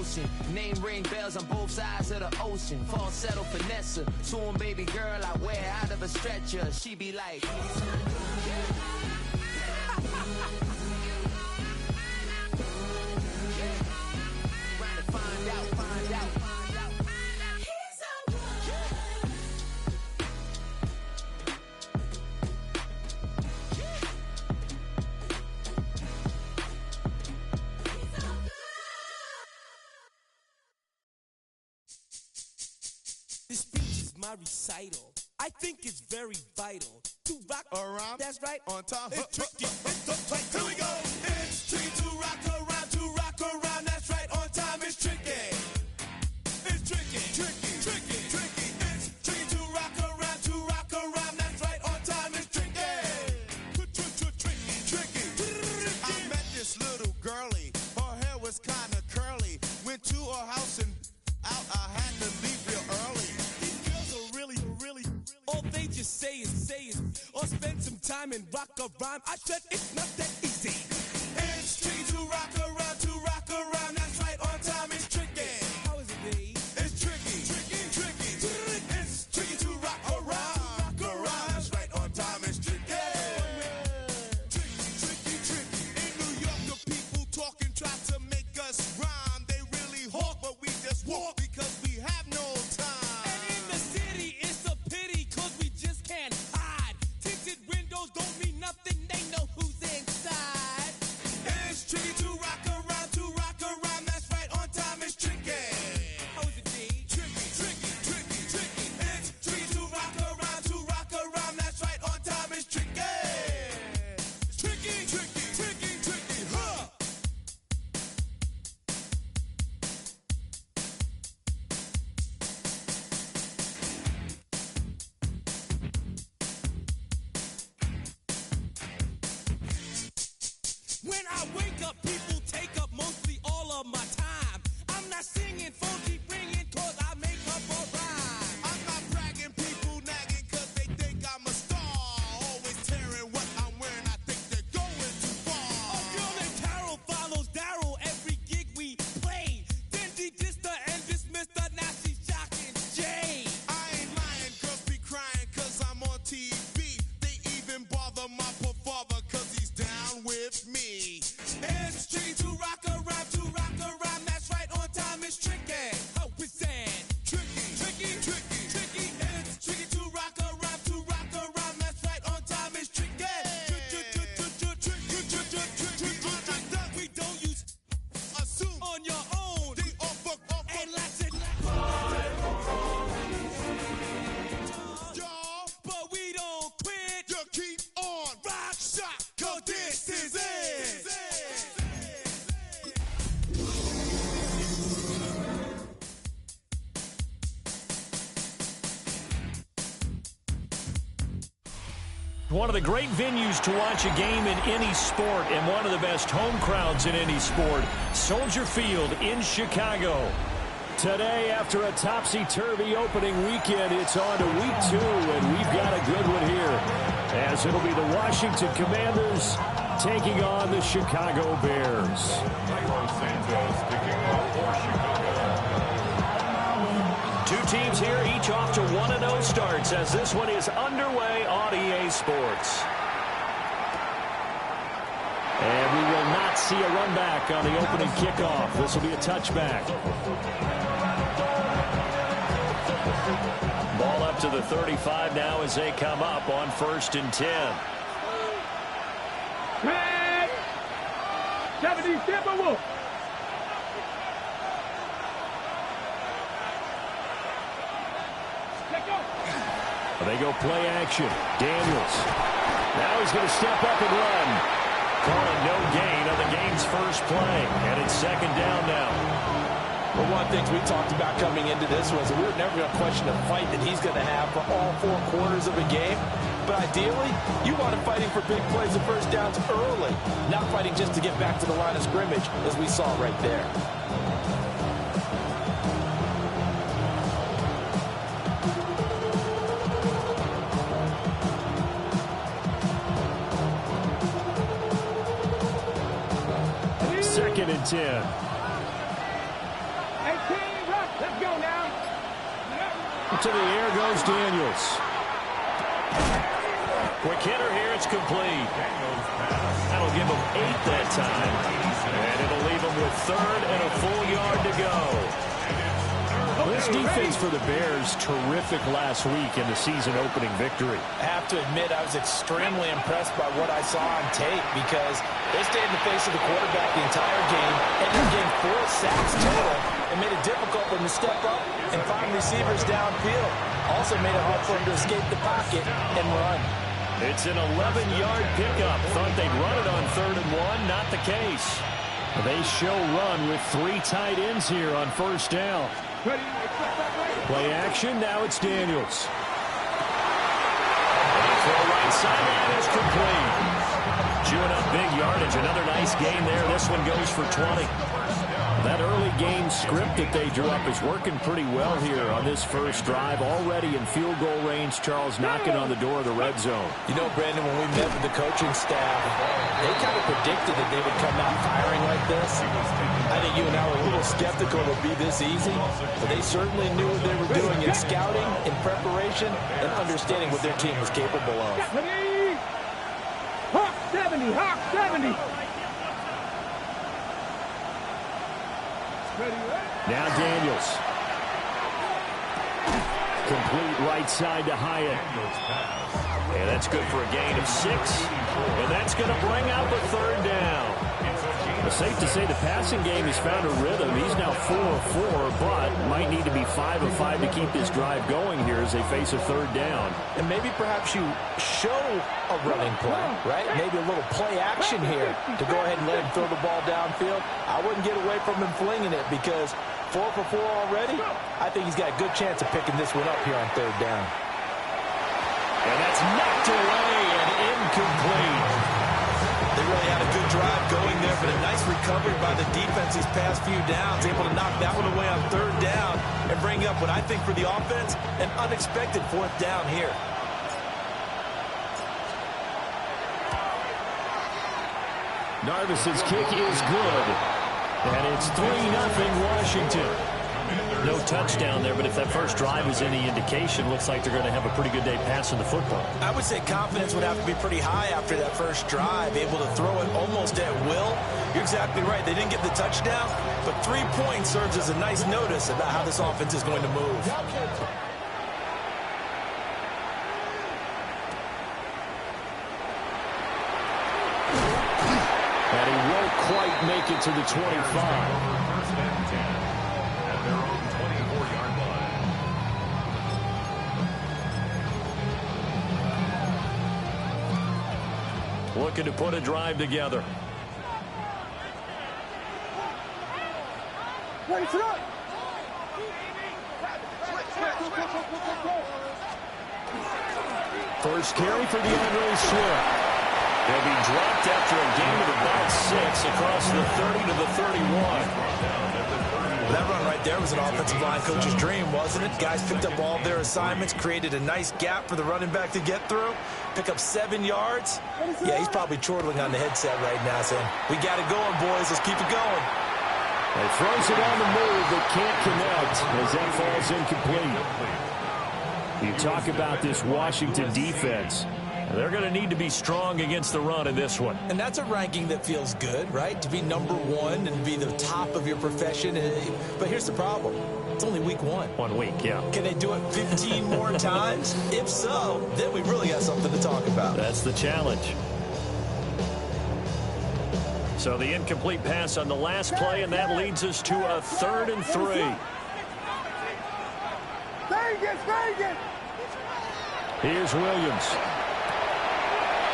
motion. Name ring bells on both sides of the ocean. Falsetto finesse. Soon baby girl I wear out of a stretcher. She be like, find out. This speech is my recital. I think it's very vital to rock around. That's right, on time. It's tricky. It's tight. Here we go. It's tricky to rock around. To rock around. That's right, on time. It's tricky. It's tricky. It's tricky. To rock around. To rock around. That's right, on time. It's tricky. I met this little girlie. Her hair was kind of curly. Went to her house and out. I had to leave real early. These girls are really. All they just say is, or spend some time and rock a rhyme. I said it's not that easy. It's tricky to rock around. That's right, on time. It's tricky. How is it, babe? It's tricky. It's tricky to rock around. That's right, on time. It's tricky. Tricky. In New York, the people talking try to make us rhyme. They really hawk, but we just walk because we have no time. And in the city, it's a pity, cause we just can't hide. Tinted windows don't mean nothing, they know who's inside. It's tricky to rock around. That's right, on time. It's tricky. How is it, D? Tricky. It's tricky to rock around. That's right, on time. It's tricky. Tricky, huh? When I wake up, people take up mostly all of my time. I'm not singing, phone keep ringing, cause I make up a rhyme. I'm not bragging, people nagging, cause they think I'm a star. Always tearing what I'm wearing, I think they're going too far. A girl named Carol follows Daryl every gig we play. Then she dissed her and dismissed her, now she's shocking Jay. I ain't lying, girls be crying, cause I'm on TV. They even bother my poor father, cause he's down with me. It's tricky to rock around. That's right, on time. It's tricky. How is that? Tricky. It's tricky to rock around. That's right, on time. It's tricky. We don't use assume on your own. And let's it. Y'all, but we don't quit. You keep on rock shot, cause this is it. One of the great venues to watch a game in any sport and one of the best home crowds in any sport, Soldier Field in Chicago. Today, after a topsy-turvy opening weekend, it's on to week 2, and we've got a good one here, as it'll be the Washington Commanders taking on the Chicago Bears. Two teams here, each off to 1-0 starts, as this one is underway on EA Sports. And we will not see a run back on the opening kickoff. This will be a touchback. Ball up to the 35 now as they come up on 1st and 10. Red! 77 Wolf! They go play action. Daniels. Now he's going to step up and run. Calling no gain on the game's first play. And it's 2nd down now. Well, one of the things we talked about coming into this was that we were never going to question the fight that he's going to have for all 4 quarters of a game. But ideally, you want him fighting for big plays and first downs early, not fighting just to get back to the line of scrimmage, as we saw right there. Second and 10. To the air goes Daniels. Quick hitter here, it's complete. That'll give him 8 that time. And it'll leave him with 3rd and a full yard to go. This defense for the Bears, terrific last week in the season-opening victory. I have to admit, I was extremely impressed by what I saw on tape because they stayed in the face of the quarterback the entire game, ended up getting 4 sacks total, and made it difficult for him to step up and find receivers downfield. Also made it hard for him to escape the pocket and run. It's an 11-yard pickup. Thought they'd run it on 3rd and 1. Not the case. They show run with 3 tight ends here on 1st down. Play action. Now it's Daniels. For a right sideline is complete. Chewing up big yardage. Another nice gain there. This one goes for 20. That early game script that they drew up is working pretty well here on this first drive. Already in field goal range, Charles knocking on the door of the red zone. You know, Brandon, when we met with the coaching staff, they kind of predicted that they would come out firing like this. I think you and I were a little skeptical it would be this easy, but they certainly knew what they were doing in scouting, in preparation, and understanding what their team was capable of. Hawk 70, Hawk 70. Now Daniels. Complete right side to Hyatt. And that's good for a gain of 6. And that's going to bring up a 3rd down. It's safe to say the passing game has found a rhythm. He's now 4 of 4, but might need to be 5 of 5 to keep this drive going here as they face a 3rd down. And maybe perhaps you show a running play, right? Maybe a little play action here to go ahead and let him throw the ball downfield. I wouldn't get away from him flinging it because 4 for 4 already. I think he's got a good chance of picking this one up here on 3rd down. And that's knocked away and incomplete. They really had a good drive going there, but a nice recovery by the defense these past few downs, able to knock that one away on 3rd down and bring up what I think for the offense, an unexpected 4th down here. Narvis's kick is good. And it's 3-0 Washington. No touchdown there, but if that first drive is any indication, looks like they're going to have a pretty good day passing the football. I would say confidence would have to be pretty high after that first drive, able to throw it almost at will. You're exactly right. They didn't get the touchdown, but 3 points serves as a nice notice about how this offense is going to move. And he won't quite make it to the 25. Looking to put a drive together. First carry for DeAndre Swift. He'll be dropped after a gain of about 6 across the 30 to the 31. That run right there was an offensive line coach's dream, wasn't it? Guys picked up all their assignments, created a nice gap for the running back to get through, pick up 7 yards. Yeah, he's probably chortling on the headset right now saying, we got it going, boys. Let's keep it going. He throws it on the move, but can't connect as that falls incomplete. You talk about this Washington defense. They're going to need to be strong against the run in this one. And that's a ranking that feels good, right? To be number 1 and be the top of your profession. But here's the problem. It's only week 1. 1 week, yeah. Can they do it 15 more times? If so, then we really got something to talk about. That's the challenge. So the incomplete pass on the last play, and that leads us to a 3rd and 3. Vegas! Here's Williams.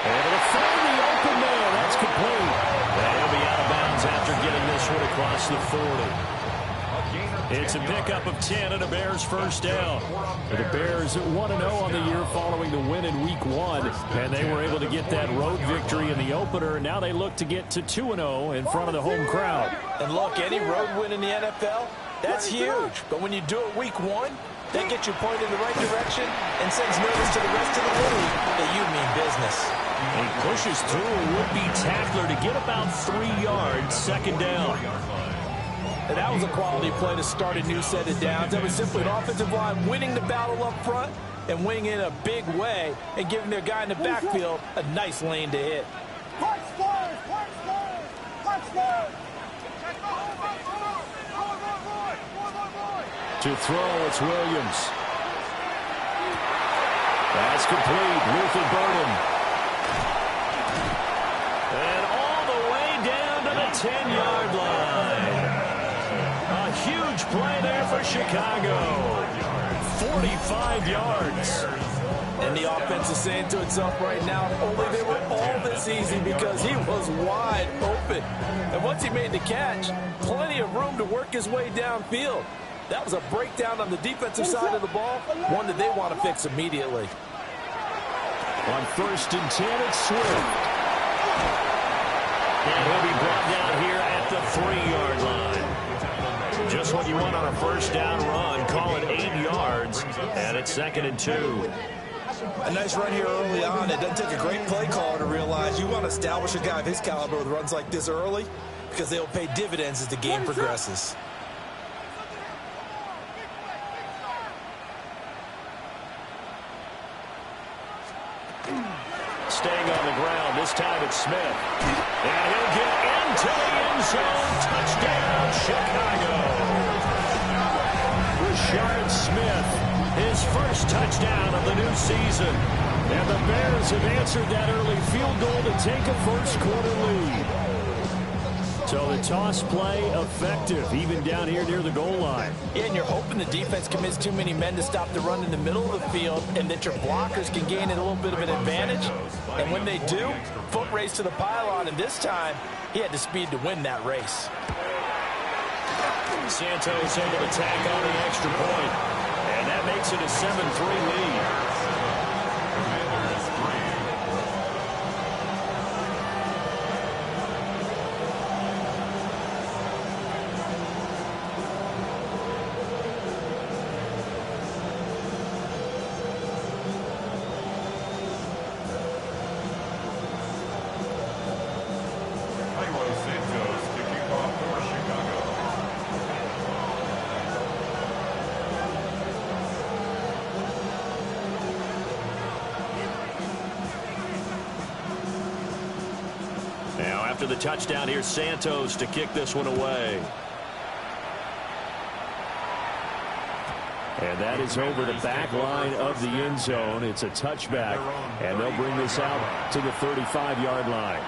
Able to find the open man. That's complete. And he'll be out of bounds after getting this one across the 40. It's a pickup of 10 and a Bears first down. The Bears 1-0 on the year following the win in week 1. And they were able to get that road victory in the opener. Now they look to get to 2-0 in front of the home crowd. And look, any road win in the NFL, that's huge. But when you do it week 1, that gets you pointed in the right direction and sends notice to the rest of the league that you mean business. He pushes through a would-be tackler to get about 3 yards, 2nd down. And that was a quality play to start a new set of downs. That was simply an offensive line winning the battle up front and winning in a big way and giving their guy in the backfield a nice lane to hit. To throw, it's Williams. That's complete. Ruther Burden. And all the way down to the 10-yard line. A huge play there for Chicago. 45 yards. And the offense is saying to itself right now, only they were all this easy because he was wide open. And once he made the catch, plenty of room to work his way downfield. That was a breakdown on the defensive side of the ball, one that they want to fix immediately. On 1st and 10, it's Swift. And he'll be brought down here at the 3-yard line. Just what you want on a first down run. Call it 8 yards, and it's 2nd and 2. A nice run here early on. It doesn't take a great play caller to realize you want to establish a guy of his caliber with runs like this early because they'll pay dividends as the game progresses. Staying on the ground. This time it's Smith. And he'll get into the end zone. Touchdown, Chicago. Rashard Smith, his first touchdown of the new season. And the Bears have answered that early field goal to take a first-quarter lead. So the toss play effective, even down here near the goal line. Yeah, and you're hoping the defense commits too many men to stop the run in the middle of the field and that your blockers can gain a little bit of an advantage. And when they do, foot race to the pylon, and this time, he had the speed to win that race. Santos able to tack on the extra point, and that makes it a 7-3 lead. After the touchdown, here's Santos to kick this one away. And that is over the back line of the end zone. It's a touchback, and they'll bring this out to the 35-yard line.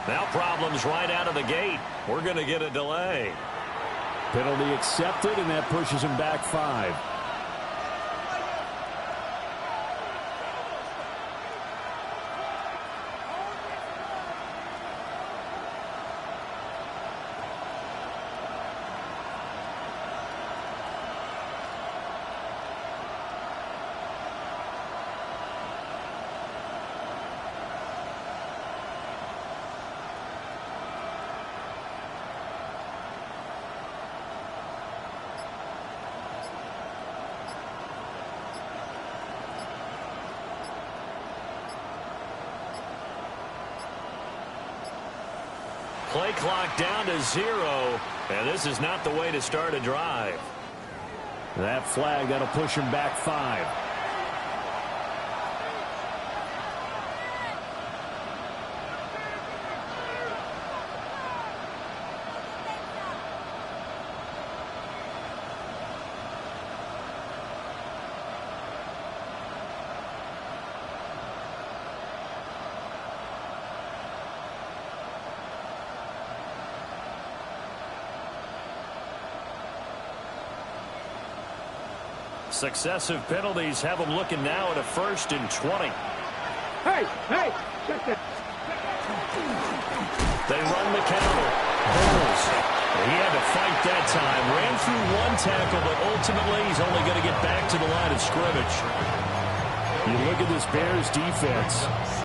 Now problems right out of the gate. We're going to get a delay. Penalty accepted, and that pushes him back 5. Play clock down to 0, and this is not the way to start a drive. That flag, that'll push him back 5. Successive penalties have them looking now at a 1st and 20. Hey, check that. They run the counter. Bowles. He had to fight that time. Ran through one tackle, but ultimately he's only going to get back to the line of scrimmage. You look at this Bears defense.